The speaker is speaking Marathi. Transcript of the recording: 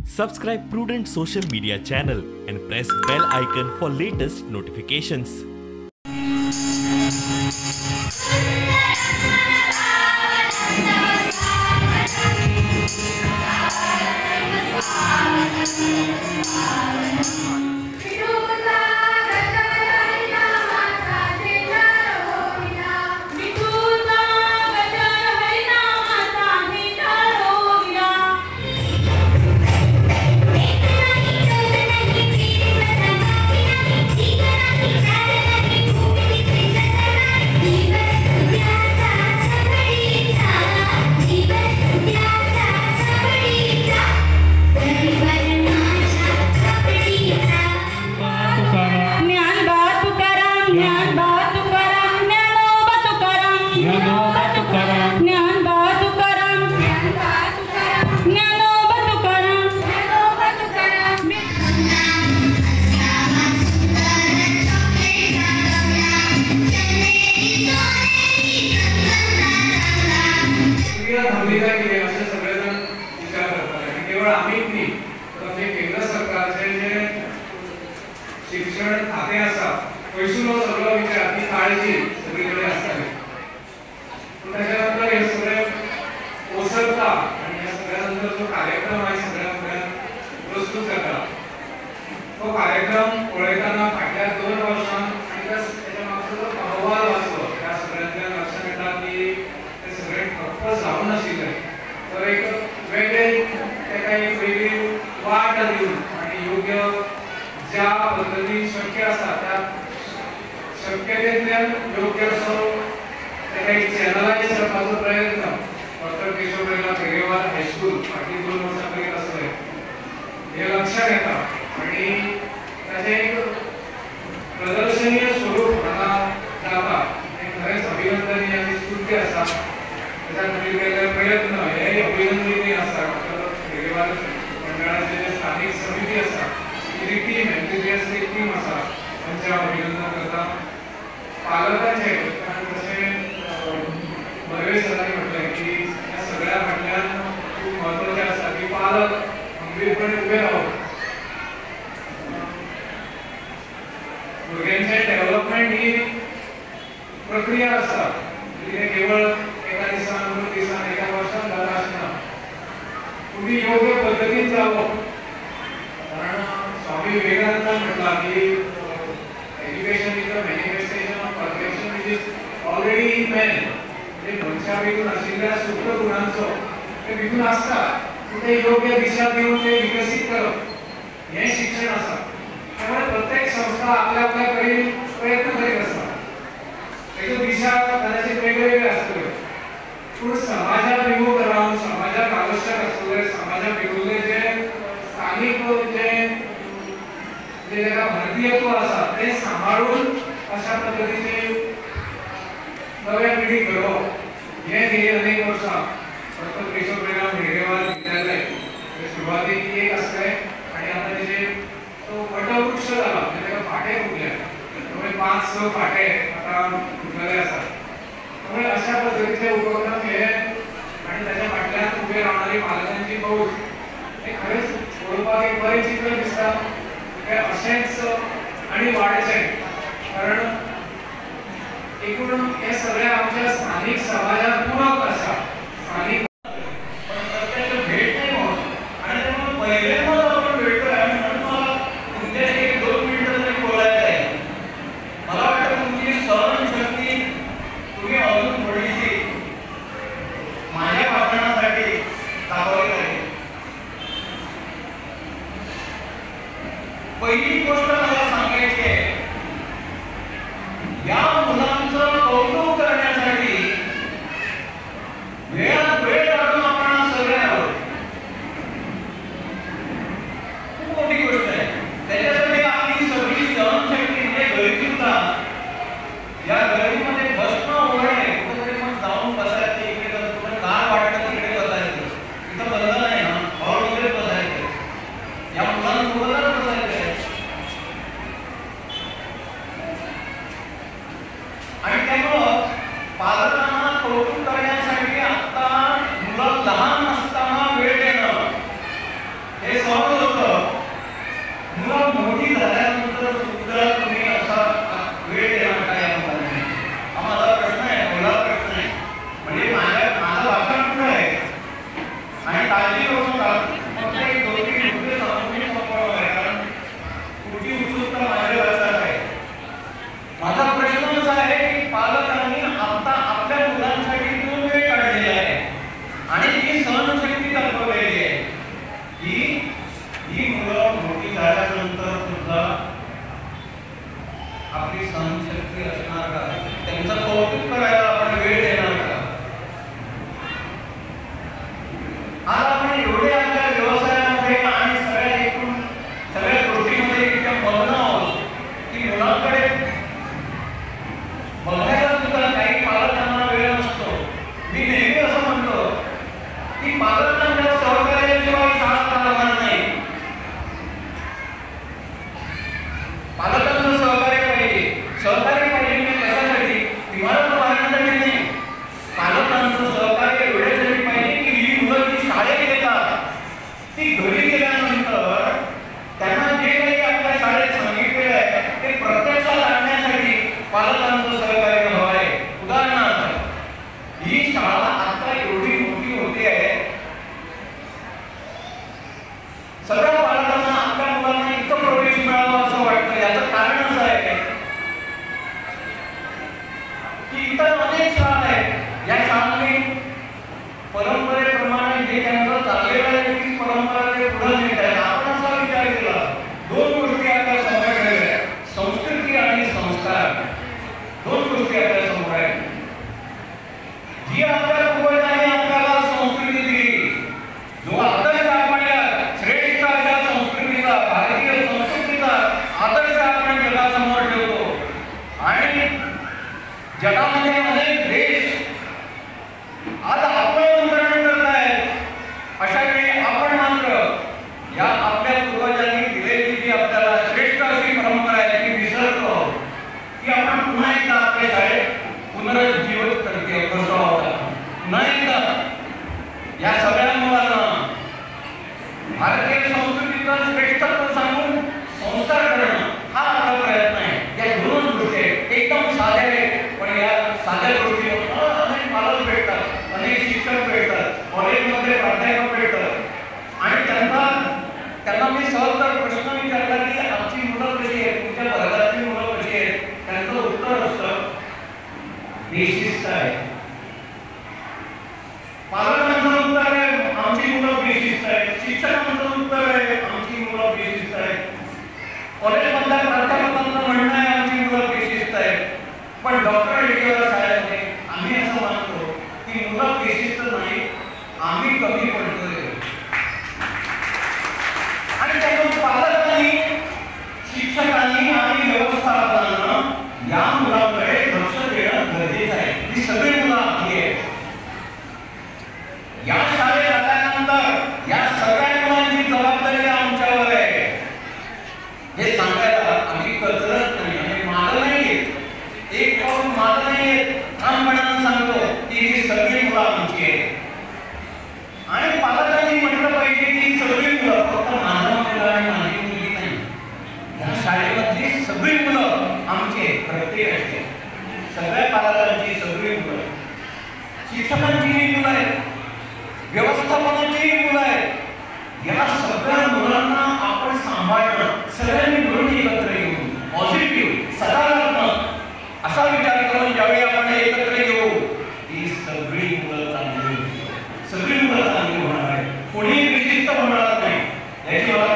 Subscribe Prudent social media channel and press bell icon for latest notifications. शिक्षण खाते असा पैसून सगळं विचार ती काळजी सगळीकडे असावी त्याच्यानंतर हे सगळे ओसरता आणि या सगळ्यानंतर जो कार्यक्रम आहे सगळ्या प्रस्तुत करता तो कार्यक्रम पळयताना फाटल्या 2 वर्षांत आणि त्याच्या मागचा जो अहवाल वाचलो त्या सगळ्यांच्या लक्षात येता की ते सगळे ठप्प जाऊन नाशिल्ले तर एक वेगळे ताका एक वेगळी वाट दिवन आणि योग्य ज्या पद्धतीने शक्य असा त्या शक्यतेतल्यान योग्य असो ताका एक चॅनलायज करपाचो प्रयत्न डॉक्टर केशवराव पेरेवार हायस्कूल फाटली 2 वर्सां पयलीं आसले हे लक्षात येता आणि ताचें एक प्रदर्शनीय स्वरूप हांगा जाता हें खरेंच अभिनंदनीय आनी स्तुत्य आसा ताच्या खातीर केल्ले प्रयत्न हेय अभिनंदनीय आसा डॉक्टर पेरेवार मंडळाचे जे स्थानीक समिती आसा ती टीम एंथुजियास्टिक टीम आसा तांचें हांव अभिनंदन करता पालकांचे तशें बरवे सरांनी म्हटलें की ह्या सगळ्या फाटल्यान खूब म्हत्वाचें आसा की पालक खंबीरपणे उबे रावप भुरग्यांचें डेव्हलपमेंट ही प्रक्रिया आसा कितें केवळ एका दिसान 2 दिसान एका वर्सान जाता अशें ना पूण ती योग्य पद्दतीन जावप कारण स्वामी विवेकानंदान म्हटलां की education is the manifestation of perfection which is already in man म्हणजे मनशा भितून आशिल्ल्या सुप्त गुणांचो ते भितून आसता पूण ते योग्य दिशा दिवन ते विकसीत करप हें शिक्षण आसा त्यामुळे प्रत्येक संस्था आपल्या कडेन प्रयत्न करीत आसा तेजो दिशा कदाचित वेगवेगळे आसतल्यो पूण समाजाक विमुख रावन समाजाक आवश्यक आसलेले समाजाक विरुद्ध जे स्थानिक जे ताका भारतीयत्व आसा ते सांबाळून अशा पद्धतीचे नव्या पिढीक घडोवप हें ध्येय अनेक वर्सां डॉक्टर केशवराव पेरेवार विद्यालय सुरवातीक एक आसलें आनी आतां तेजे तो वटवृक्ष जाला म्हणजे ताका फाटे फुटल्या त्यामुळे 5-6 फाटे आतां फुटलेले आसात त्यामुळे अशा पद्धतीचे उपक्रम हे आणि त्याच्या फाटल्यान उबे रावणारी पालकांची फौज हे खरेंच पळोवपाक एक बरें चित्र दिसता हे अशेंच आनी वाडचें कारण एकूण हे सगळें आमच्या स्थानीक समाजाक पूरक आसा स्थानीक पहिली गोष्ट मला सांगायची आहे या मुलांचं कौतुक करण्यासाठी वेळात वेळ काढून आपण सगळे आहोत खूप मोठी गोष्ट आहे त्याच्यासाठी आपली सगळी सहनशक्ती म्हणजे गर्दी सुद्धा या गर्दीमध्ये भस्म ओढणे कुठेतरी मग जाऊन बसायचं इकडे तुम्हाला काय वाटतं तिकडे बसायचं इथं बंद नाही ना हॉल वगैरे बसायचं या मुलांसोबतच बसायचं सहज होतं. मुलं मोठी झाल्यानंतर सुद्धा तुम्ही असा वेळ देणार काय या मुलांना? हा माझा प्रश्न आहे, पहिला प्रश्न आहे. म्हणजे माझं भाषण कुठं आहे आणि काळजी करू नका, फक्त एक 2-3 मुद्दे सांगून संपवणार आहे, कारण पुढची उत्सुकता माझ्या लक्षात आहे. माझा प्रश्न असा आहे की पालकांनी आता आपल्या मुलांसाठी जो वेळ काढलेला आहे आणि जी सहनशक्ती दाखवलेली आहे, ही मुलं मोठी झाल्यानंतर सुद्धा आपली सहनशक्ती असणार का? त्यांचं कौतुक करायला आपण वेळ देणार का? आज आपण एवढे आपल्या व्यवसायामध्ये आणि सगळ्या गोष्टीमध्ये इतक्या मग्न आहोत की मुलांकडे बघायला सुद्धा काही पालकांना वेळ नसतो. मी नेहमी असं म्हणतो की पालकांच्या सहकार्याशिवाय शाळा चालणार नाही. पालकांचं सहकार्य पाहिजे. सहकार्य पाहिजे म्हणजे कशासाठी? इमारत बांधण्यासाठी नाही. पालकांचं सहकार्य एवढ्यासाठी पाहिजे की ही मुलं जी शाळेत येतात ती घरी गेल्यानंतर त्यांना जे काही आपल्या शाळेत सांगितलेलं आहे ते प्रत्यक्षात आणण्यासाठी पालकांचं सहकार्य हवं आहे. उदाहरणार्थ ही शाळा आता एवढी मोठी होते आहे, सगळ्या पालकांना आपल्या मुलांना इतकं प्रवेश मिळावा असं वाटतं. याचं कारण असं आहे की इतर अनेक शाळा आहेत, या शाळांनी परंपरेप्रमाणे जे त्यांचं चाललेलं आहे ती परंपरा ते पुढे नेत आहेत. आपण असा विचार केला, 2 गोष्टी आपल्या समोर ठेवल्या, संस्कृती आणि संस्कार. 2 गोष्टी आपल्या समोर आहेत. जी आपल्या पूर्वजांनी आपल्याला संस्कृती दिली, जो आदर्श आपल्या श्रेष्ठ अशा संस्कृतीचा, भारतीय संस्कृतीचा आदर्श आपण जगासमोर ठेवतो आणि जगामध्ये अनेक देश आज आपण अनुकरण करत आहेत. अशा वेळी आपण मात्र या आपल्या पूर्वजांनी दिलेली जी आपल्याला श्रेष्ठ अशी परंपरा आहे ती विसरतो, की आपण पुन्हा एकदा आपल्या शाळेत पुनरुज्जीवित करतो आहोत. पुन्हा एकदा या सगळ्या मुलांना भारतीय संस्कृतीचं श्रेष्ठत्व सांगून संस्कार करणं हा आपला प्रयत्न आहे. या 2 गोष्टी आहेत, एकदम साध्या आहेत, पण या साध्या गोष्टी अनेक पालक भेटतात, अनेक शिक्षक भेटतात, कॉलेजमध्ये प्राध्यापक भेटतात आणि त्यांना मी सहज जर प्रश्न विचारला की आमची मुलं कशी आहेत, तुमच्या वर्गातली मुलं कशी आहेत, त्यांचं उत्तर असतं बेशिस्त आहे. पालकांचं उत्तर आहे आमची मुलं बेशिस्त आहेत. शिक्षकांचं उत्तर आहे आमची मुलं बेशिस्त आहेत. कॉलेजमधल्या प्राध्यापकांचं म्हणणं आहे आमची मुलं बेशिस्त आहेत. पण डॉक्टर रेड्डीवाला साहेबांनी आम्ही असं मानतो की मुलं बेशिस्त नाही, आम्ही कमी पडतोय. आणि त्यातून पालकांनी, शिक्षकांनी आणि व्यवस्थापनानं या मुलांकडे लक्ष देणं गरजेचं आहे. ही सगळी मुलं आपली आहेत. या शाळेत आल्यानंतर या सगळ्या मुलांची जबाबदारी आमच्यावर आहे हे सांगायला आम्ही कचरत नाही आणि मागं नाही येत. एक पाऊल मागं नाही येत, ठामपणानं सांगतो की ही सगळी मुलं आमची आहेत. आणि पालकांनी म्हटलं पाहिजे की ही सगळी मुलं फक्त माझा मुलगा आणि माझी मुलगी नाही, या शाळेमधली सगळी मुलं आमची आहेत. प्रत्येकाची, सगळ्या पालकांची सगळी मुलं, शिक्षकांची मुलं आहेत, व्यवस्थापनाची मुलं आहेत. या सगळ्या मुलांना आपण सांभाळणं, सगळ्यांनी मिळून एकत्र येऊन पॉझिटिव्ह, सकारात्मक असा विचार करून ज्यावेळी आपण एकत्र येऊ ही सगळी मुलं चांगली, सगळी मुलं चांगली होणार आहे. कोणीही विशिष्ट होणार नाही याची मला